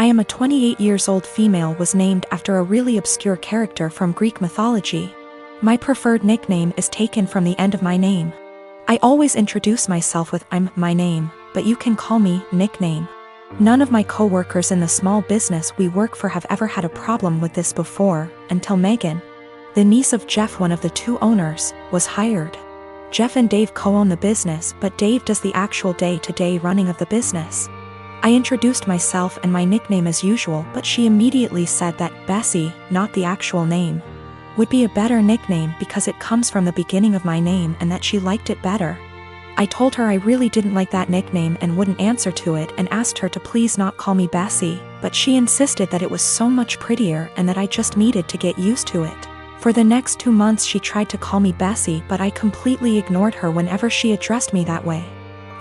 I am a 28 years old female was named after a really obscure character from Greek mythology. My preferred nickname is taken from the end of my name. I always introduce myself with I'm my name, but you can call me nickname. None of my co-workers in the small business we work for have ever had a problem with this before, until Megan, the niece of Jeff, one of the two owners, was hired. Jeff and Dave co-own the business, but Dave does the actual day-to-day running of the business. I introduced myself and my nickname as usual, but she immediately said that Bessie, not the actual name, would be a better nickname because it comes from the beginning of my name and that she liked it better. I told her I really didn't like that nickname and wouldn't answer to it and asked her to please not call me Bessie, but she insisted that it was so much prettier and that I just needed to get used to it. For the next 2 months she tried to call me Bessie, but I completely ignored her whenever she addressed me that way.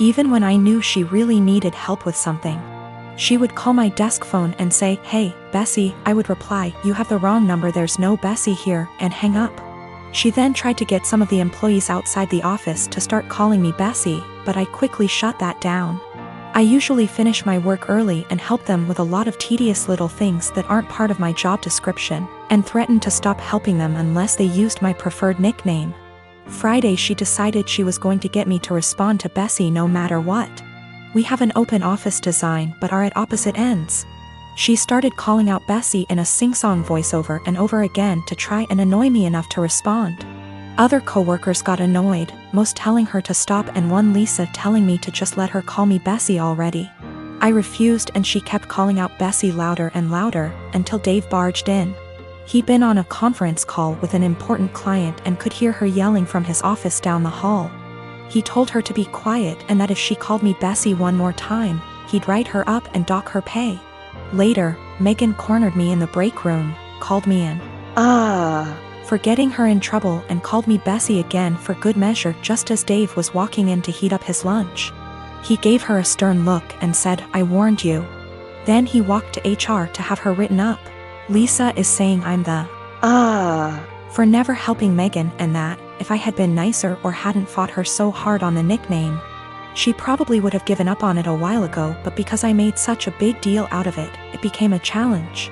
Even when I knew she really needed help with something. She would call my desk phone and say, "Hey, Bessie," I would reply, "You have the wrong number, there's no Bessie here," and hang up. She then tried to get some of the employees outside the office to start calling me Bessie, but I quickly shut that down. I usually finish my work early and help them with a lot of tedious little things that aren't part of my job description, and threatened to stop helping them unless they used my preferred nickname. Friday she decided she was going to get me to respond to Bessie no matter what. We have an open office design but are at opposite ends. She started calling out Bessie in a sing-song voiceover and over again to try and annoy me enough to respond. Other co-workers got annoyed, most telling her to stop and one Lisa telling me to just let her call me Bessie already. I refused and she kept calling out Bessie louder and louder, until Dave barged in. He'd been on a conference call with an important client and could hear her yelling from his office down the hall. He told her to be quiet and that if she called me Bessie one more time, he'd write her up and dock her pay. Later, Megan cornered me in the break room, called me in for getting her in trouble and called me Bessie again for good measure just as Dave was walking in to heat up his lunch. He gave her a stern look and said, "I warned you." Then he walked to HR to have her written up. Lisa is saying I'm the for never helping Megan and that, if I had been nicer or hadn't fought her so hard on the nickname, she probably would have given up on it a while ago, but because I made such a big deal out of it, it became a challenge.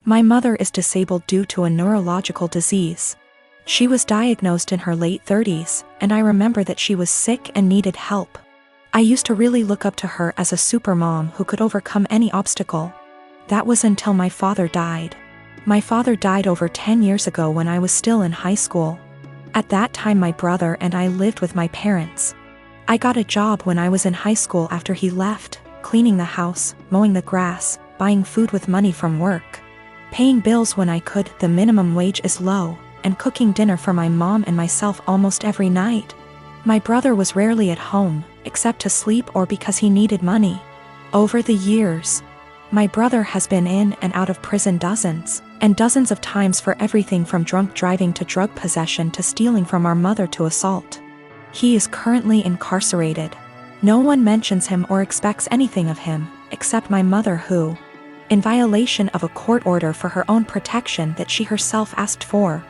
My mother is disabled due to a neurological disease. She was diagnosed in her late 30s, and I remember that she was sick and needed help. I used to really look up to her as a supermom who could overcome any obstacle. That was until my father died. My father died over 10 years ago when I was still in high school. At that time my brother and I lived with my parents. I got a job when I was in high school after he left, cleaning the house, mowing the grass, buying food with money from work, paying bills when I could, the minimum wage is low, and cooking dinner for my mom and myself almost every night. My brother was rarely at home, except to sleep or because he needed money. Over the years, my brother has been in and out of prison dozens and dozens of times for everything from drunk driving to drug possession to stealing from our mother to assault. He is currently incarcerated. No one mentions him or expects anything of him, except my mother who, in violation of a court order for her own protection that she herself asked for,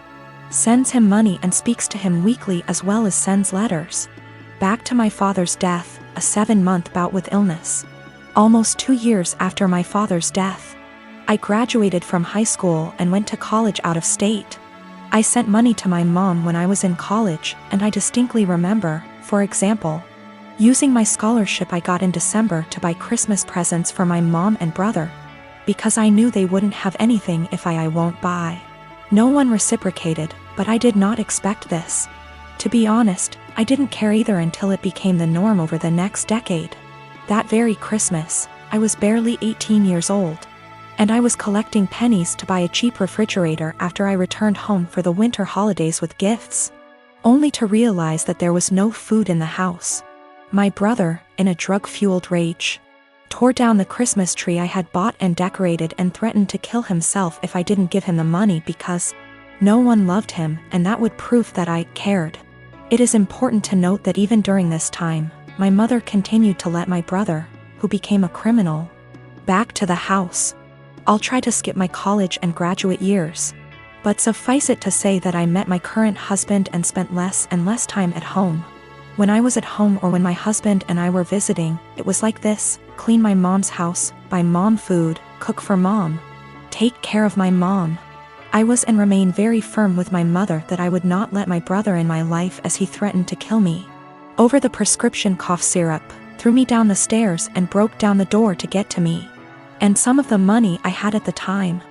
sends him money and speaks to him weekly as well as sends letters. Back to my father's death, a 7-month bout with illness. Almost 2 years after my father's death, I graduated from high school and went to college out of state. I sent money to my mom when I was in college, and I distinctly remember, for example, using my scholarship I got in December to buy Christmas presents for my mom and brother, because I knew they wouldn't have anything if I won't buy. No one reciprocated, but I did not expect this. To be honest, I didn't care either until it became the norm over the next decade. That very Christmas, I was barely 18 years old, and I was collecting pennies to buy a cheap refrigerator after I returned home for the winter holidays with gifts, only to realize that there was no food in the house. My brother, in a drug-fueled rage, tore down the Christmas tree I had bought and decorated and threatened to kill himself if I didn't give him the money because no one loved him, and that would prove that I cared. It is important to note that even during this time, my mother continued to let my brother, who became a criminal, back to the house. I'll try to skip my college and graduate years, but suffice it to say that I met my current husband and spent less and less time at home. When I was at home or when my husband and I were visiting, it was like this: clean my mom's house, buy mom food, cook for mom, take care of my mom. I was and remain very firm with my mother that I would not let my brother in my life, as he threatened to kill me over the prescription cough syrup, threw me down the stairs and broke down the door to get to me, and some of the money I had at the time.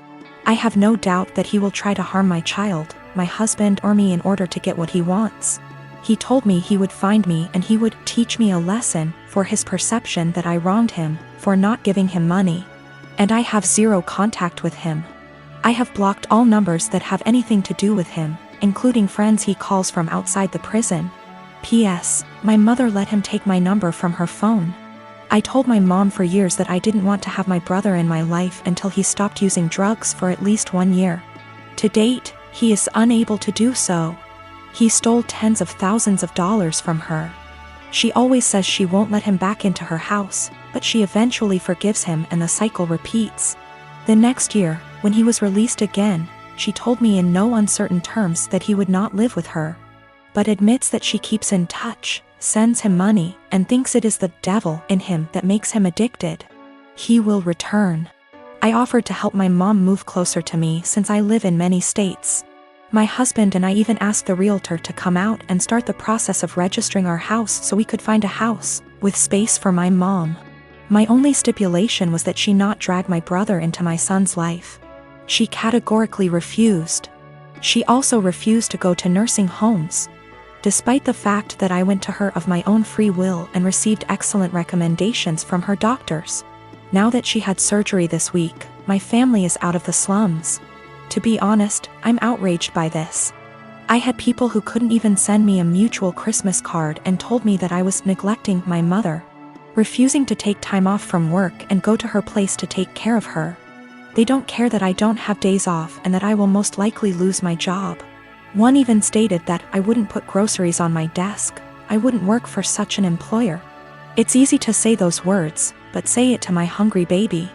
I have no doubt that he will try to harm my child, my husband or me in order to get what he wants. He told me he would find me and he would teach me a lesson for his perception that I wronged him for not giving him money. And I have zero contact with him. I have blocked all numbers that have anything to do with him, including friends he calls from outside the prison. P.S. My mother let him take my number from her phone. I told my mom for years that I didn't want to have my brother in my life until he stopped using drugs for at least 1 year. To date, he is unable to do so. He stole tens of thousands of dollars from her. She always says she won't let him back into her house, but she eventually forgives him and the cycle repeats. The next year, when he was released again, she told me in no uncertain terms that he would not live with her, but admits that she keeps in touch, sends him money, and thinks it is the devil in him that makes him addicted. He will return. I offered to help my mom move closer to me since I live in many states. My husband and I even asked the realtor to come out and start the process of registering our house so we could find a house with space for my mom. My only stipulation was that she not drag my brother into my son's life. She categorically refused. She also refused to go to nursing homes, despite the fact that I went to her of my own free will and received excellent recommendations from her doctors. Now that she had surgery this week, my family is out of the slums. To be honest, I'm outraged by this. I had people who couldn't even send me a mutual Christmas card and told me that I was neglecting my mother, refusing to take time off from work and go to her place to take care of her. They don't care that I don't have days off and that I will most likely lose my job. One even stated that I wouldn't put groceries on my desk. I wouldn't work for such an employer. It's easy to say those words, but say it to my hungry baby.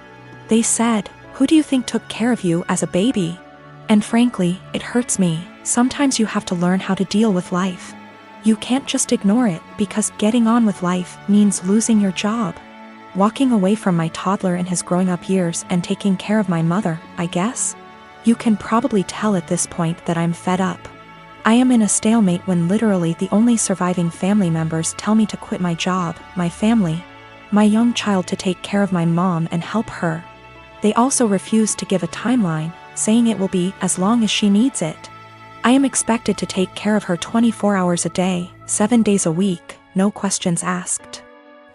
They said, "Who do you think took care of you as a baby?" And frankly, it hurts me. Sometimes you have to learn how to deal with life. You can't just ignore it, because getting on with life means losing your job. Walking away from my toddler in his growing up years and taking care of my mother, I guess. You can probably tell at this point that I'm fed up. I am in a stalemate when literally the only surviving family members tell me to quit my job, my family, my young child, to take care of my mom and help her. They also refuse to give a timeline, saying it will be as long as she needs it. I am expected to take care of her 24 hours a day, 7 days a week, no questions asked.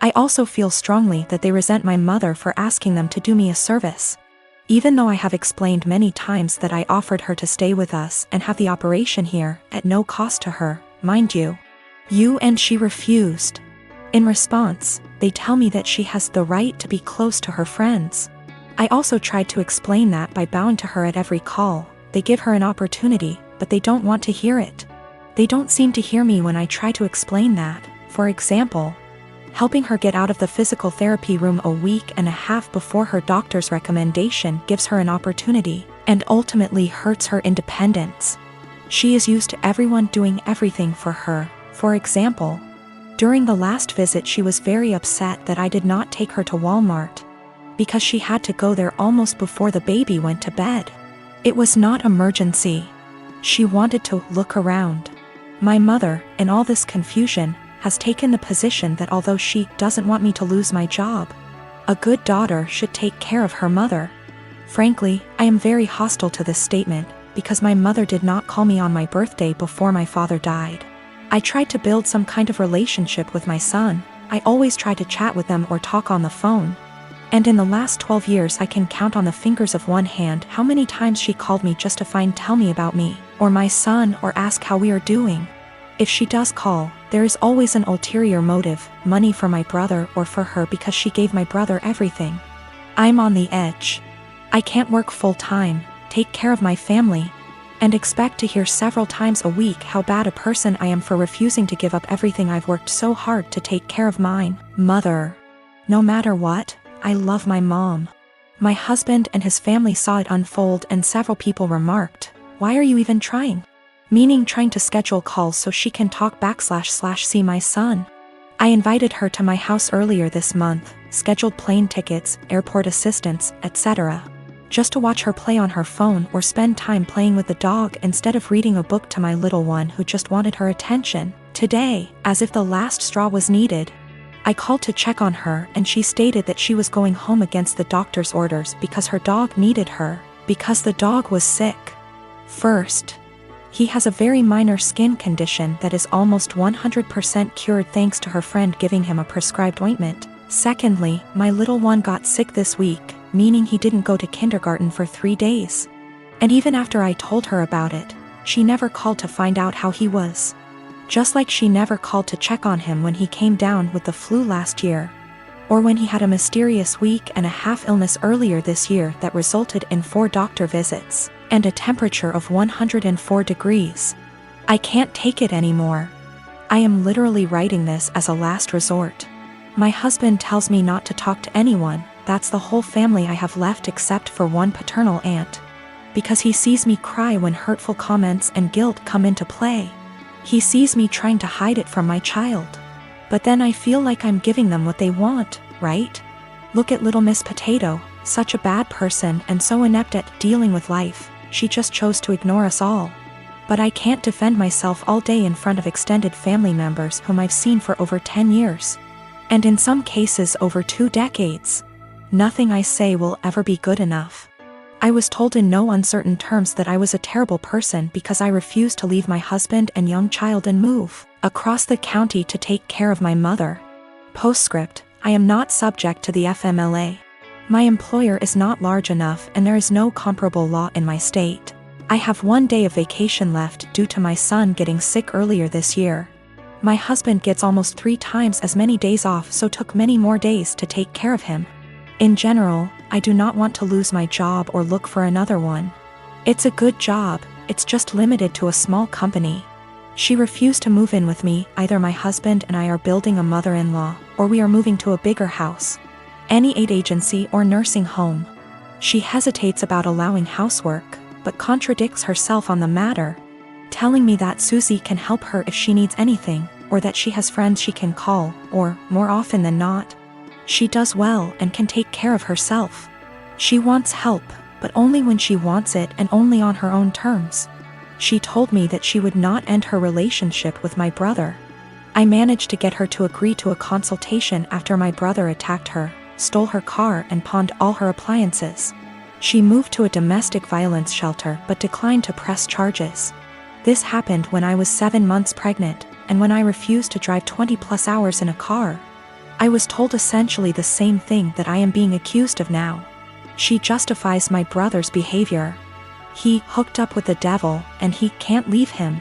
I also feel strongly that they resent my mother for asking them to do me a service. Even though I have explained many times that I offered her to stay with us and have the operation here, at no cost to her, mind you. And she refused. In response, they tell me that she has the right to be close to her friends. I also tried to explain that by bowing to her at every call. They give her an opportunity, but they don't want to hear it. They don't seem to hear me when I try to explain that. For example, helping her get out of the physical therapy room a week and a half before her doctor's recommendation gives her an opportunity, and ultimately hurts her independence. She is used to everyone doing everything for her. For example, during the last visit she was very upset that I did not take her to Walmart, because she had to go there almost before the baby went to bed. It was not emergency. She wanted to look around. My mother, in all this confusion, has taken the position that although she doesn't want me to lose my job, a good daughter should take care of her mother. Frankly, I am very hostile to this statement, because my mother did not call me on my birthday before my father died. I tried to build some kind of relationship with my son. I always try to chat with them or talk on the phone. And in the last 12 years I can count on the fingers of one hand how many times she called me just to tell me about me, or my son, or ask how we are doing. If she does call, there is always an ulterior motive, money for my brother or for her, because she gave my brother everything. I'm on the edge. I can't work full-time, take care of my family, and expect to hear several times a week how bad a person I am for refusing to give up everything I've worked so hard to take care of mine, mother. No matter what, I love my mom. My husband and his family saw it unfold, and several people remarked, "Why are you even trying? Meaning trying to schedule calls so she can talk / see my son. I invited her to my house earlier this month, scheduled plane tickets, airport assistance, etc. Just to watch her play on her phone or spend time playing with the dog instead of reading a book to my little one who just wanted her attention. Today, as if the last straw was needed, I called to check on her and she stated that she was going home against the doctor's orders because her dog needed her, because the dog was sick. First, he has a very minor skin condition that is almost 100% cured thanks to her friend giving him a prescribed ointment. Secondly, my little one got sick this week, meaning he didn't go to kindergarten for 3 days. And even after I told her about it, she never called to find out how he was. Just like she never called to check on him when he came down with the flu last year, or when he had a mysterious week and a half illness earlier this year that resulted in 4 doctor visits and a temperature of 104 degrees. I can't take it anymore. I am literally writing this as a last resort. My husband tells me not to talk to anyone, that's the whole family I have left except for one paternal aunt. Because he sees me cry when hurtful comments and guilt come into play. He sees me trying to hide it from my child. But then I feel like I'm giving them what they want, right? Look at little Miss Potato, such a bad person and so inept at dealing with life. She just chose to ignore us all. But I can't defend myself all day in front of extended family members whom I've seen for over 10 years. And in some cases over 2 decades. Nothing I say will ever be good enough. I was told in no uncertain terms that I was a terrible person because I refused to leave my husband and young child and move across the county to take care of my mother. Postscript, I am not subject to the FMLA. My employer is not large enough and there is no comparable law in my state. I have 1 day of vacation left due to my son getting sick earlier this year. My husband gets almost 3 times as many days off, so took many more days to take care of him. In general, I do not want to lose my job or look for another one. It's a good job, it's just limited to a small company. She refused to move in with me. Either my husband and I are building a mother-in-law, or we are moving to a bigger house. Any aid agency or nursing home. She hesitates about allowing housework, but contradicts herself on the matter, telling me that Susie can help her if she needs anything, or that she has friends she can call, or, more often than not, she does well and can take care of herself. She wants help, but only when she wants it and only on her own terms. She told me that she would not end her relationship with my brother. I managed to get her to agree to a consultation after my brother attacked her, stole her car and pawned all her appliances. She moved to a domestic violence shelter but declined to press charges. This happened when I was 7 months pregnant, and when I refused to drive 20+ hours in a car. I was told essentially the same thing that I am being accused of now. She justifies my brother's behavior. He hooked up with the devil, and he can't leave him.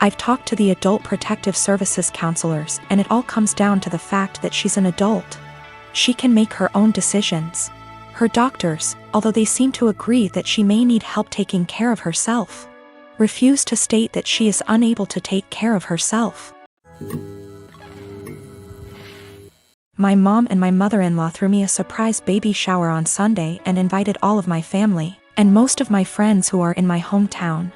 I've talked to the Adult Protective Services counselors, and it all comes down to the fact that she's an adult. She can make her own decisions. Her doctors, although they seem to agree that she may need help taking care of herself, refuse to state that she is unable to take care of herself. My mom and my mother-in-law threw me a surprise baby shower on Sunday and invited all of my family, and most of my friends who are in my hometown.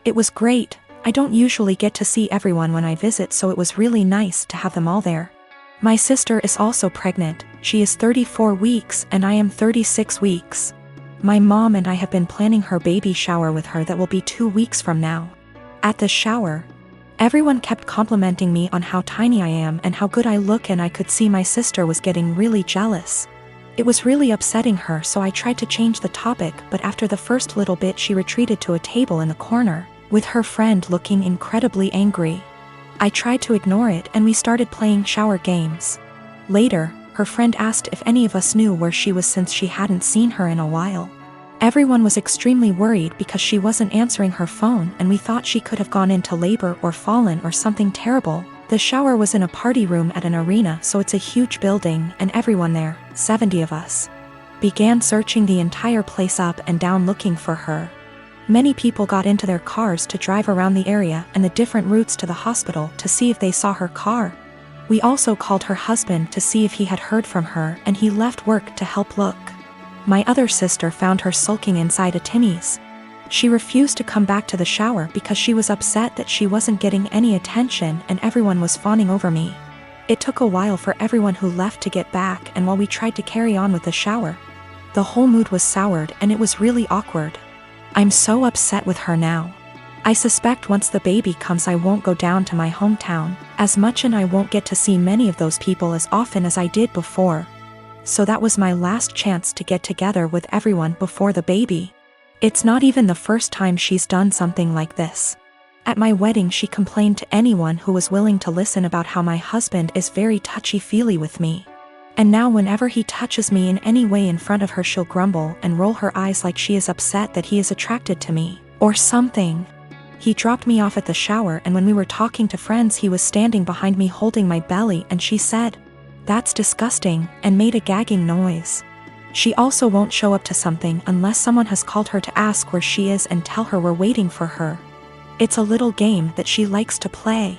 It was great. I don't usually get to see everyone when I visit, so it was really nice to have them all there. My sister is also pregnant. She is 34 weeks and I am 36 weeks. My mom and I have been planning her baby shower with her that will be 2 weeks from now. At the shower, everyone kept complimenting me on how tiny I am and how good I look, and I could see my sister was getting really jealous. It was really upsetting her, so I tried to change the topic, but after the first little bit she retreated to a table in the corner, with her friend looking incredibly angry. I tried to ignore it and we started playing shower games. Later, her friend asked if any of us knew where she was since she hadn't seen her in a while. Everyone was extremely worried because she wasn't answering her phone, and we thought she could have gone into labor or fallen or something terrible. The shower was in a party room at an arena, so it's a huge building, and everyone there, 70 of us, began searching the entire place up and down looking for her. Many people got into their cars to drive around the area and the different routes to the hospital to see if they saw her car. We also called her husband to see if he had heard from her, and he left work to help look. My other sister found her sulking inside a Timmy's. She refused to come back to the shower because she was upset that she wasn't getting any attention and everyone was fawning over me. It took a while for everyone who left to get back, and while we tried to carry on with the shower, the whole mood was soured and it was really awkward. I'm so upset with her now. I suspect once the baby comes I won't go down to my hometown as much, and I won't get to see many of those people as often as I did before. So that was my last chance to get together with everyone before the baby. It's not even the first time she's done something like this. At my wedding she complained to anyone who was willing to listen about how my husband is very touchy-feely with me. And now whenever he touches me in any way in front of her she'll grumble and roll her eyes like she is upset that he is attracted to me, or something. He dropped me off at the shower, and when we were talking to friends he was standing behind me holding my belly, and she said, "That's disgusting," and made a gagging noise. She also won't show up to something unless someone has called her to ask where she is and tell her we're waiting for her. It's a little game that she likes to play.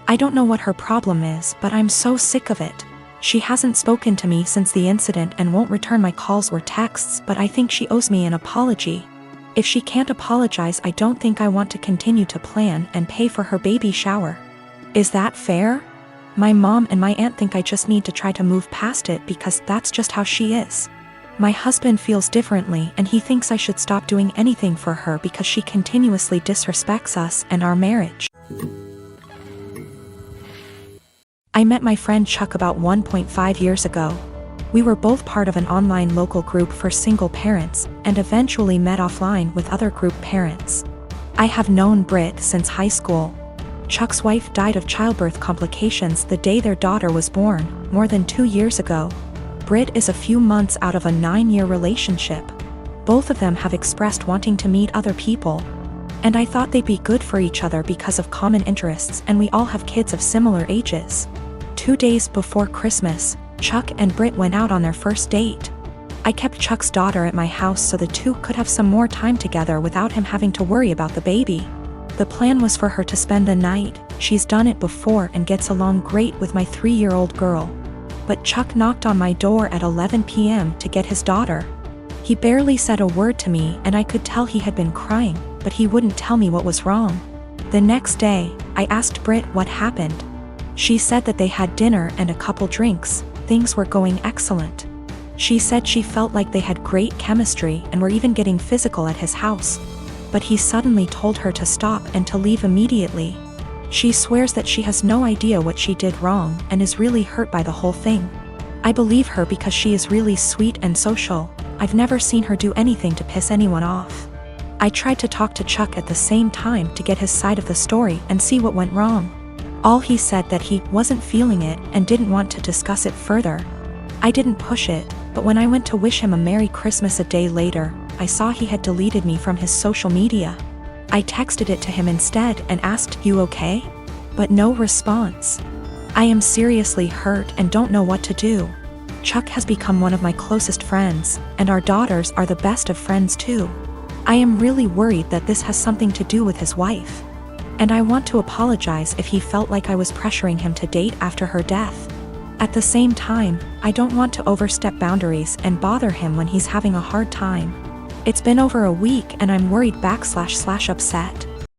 I don't know what her problem is, but I'm so sick of it. She hasn't spoken to me since the incident and won't return my calls or texts, but I think she owes me an apology. If she can't apologize, I don't think I want to continue to plan and pay for her baby shower. Is that fair? My mom and my aunt think I just need to try to move past it because that's just how she is. My husband feels differently, and he thinks I should stop doing anything for her because she continuously disrespects us and our marriage. I met my friend Chuck about 1.5 years ago. We were both part of an online local group for single parents and eventually met offline with other group parents. I have known Britt since high school. Chuck's wife died of childbirth complications the day their daughter was born, more than 2 years ago. Britt is a few months out of a 9-year relationship. Both of them have expressed wanting to meet other people. And I thought they'd be good for each other because of common interests, and we all have kids of similar ages. 2 days before Christmas, Chuck and Britt went out on their first date. I kept Chuck's daughter at my house so the two could have some more time together without him having to worry about the baby. The plan was for her to spend the night. She's done it before and gets along great with my 3-year-old girl. But Chuck knocked on my door at 11 p.m. to get his daughter. He barely said a word to me, and I could tell he had been crying, but he wouldn't tell me what was wrong. The next day, I asked Britt what happened. She said that they had dinner and a couple drinks. Things were going excellent. She said she felt like they had great chemistry and were even getting physical at his house. But he suddenly told her to stop and to leave immediately. She swears that she has no idea what she did wrong and is really hurt by the whole thing. I believe her because she is really sweet and social. I've never seen her do anything to piss anyone off. I tried to talk to Chuck at the same time to get his side of the story and see what went wrong. All he said that he wasn't feeling it and didn't want to discuss it further. I didn't push it, but when I went to wish him a Merry Christmas a day later, I saw he had deleted me from his social media. I texted it to him instead and asked, "You okay?" But no response. I am seriously hurt and don't know what to do. Chuck has become one of my closest friends, and our daughters are the best of friends too. I am really worried that this has something to do with his wife. And I want to apologize if he felt like I was pressuring him to date after her death. At the same time, I don't want to overstep boundaries and bother him when he's having a hard time. It's been over a week and I'm worried / upset.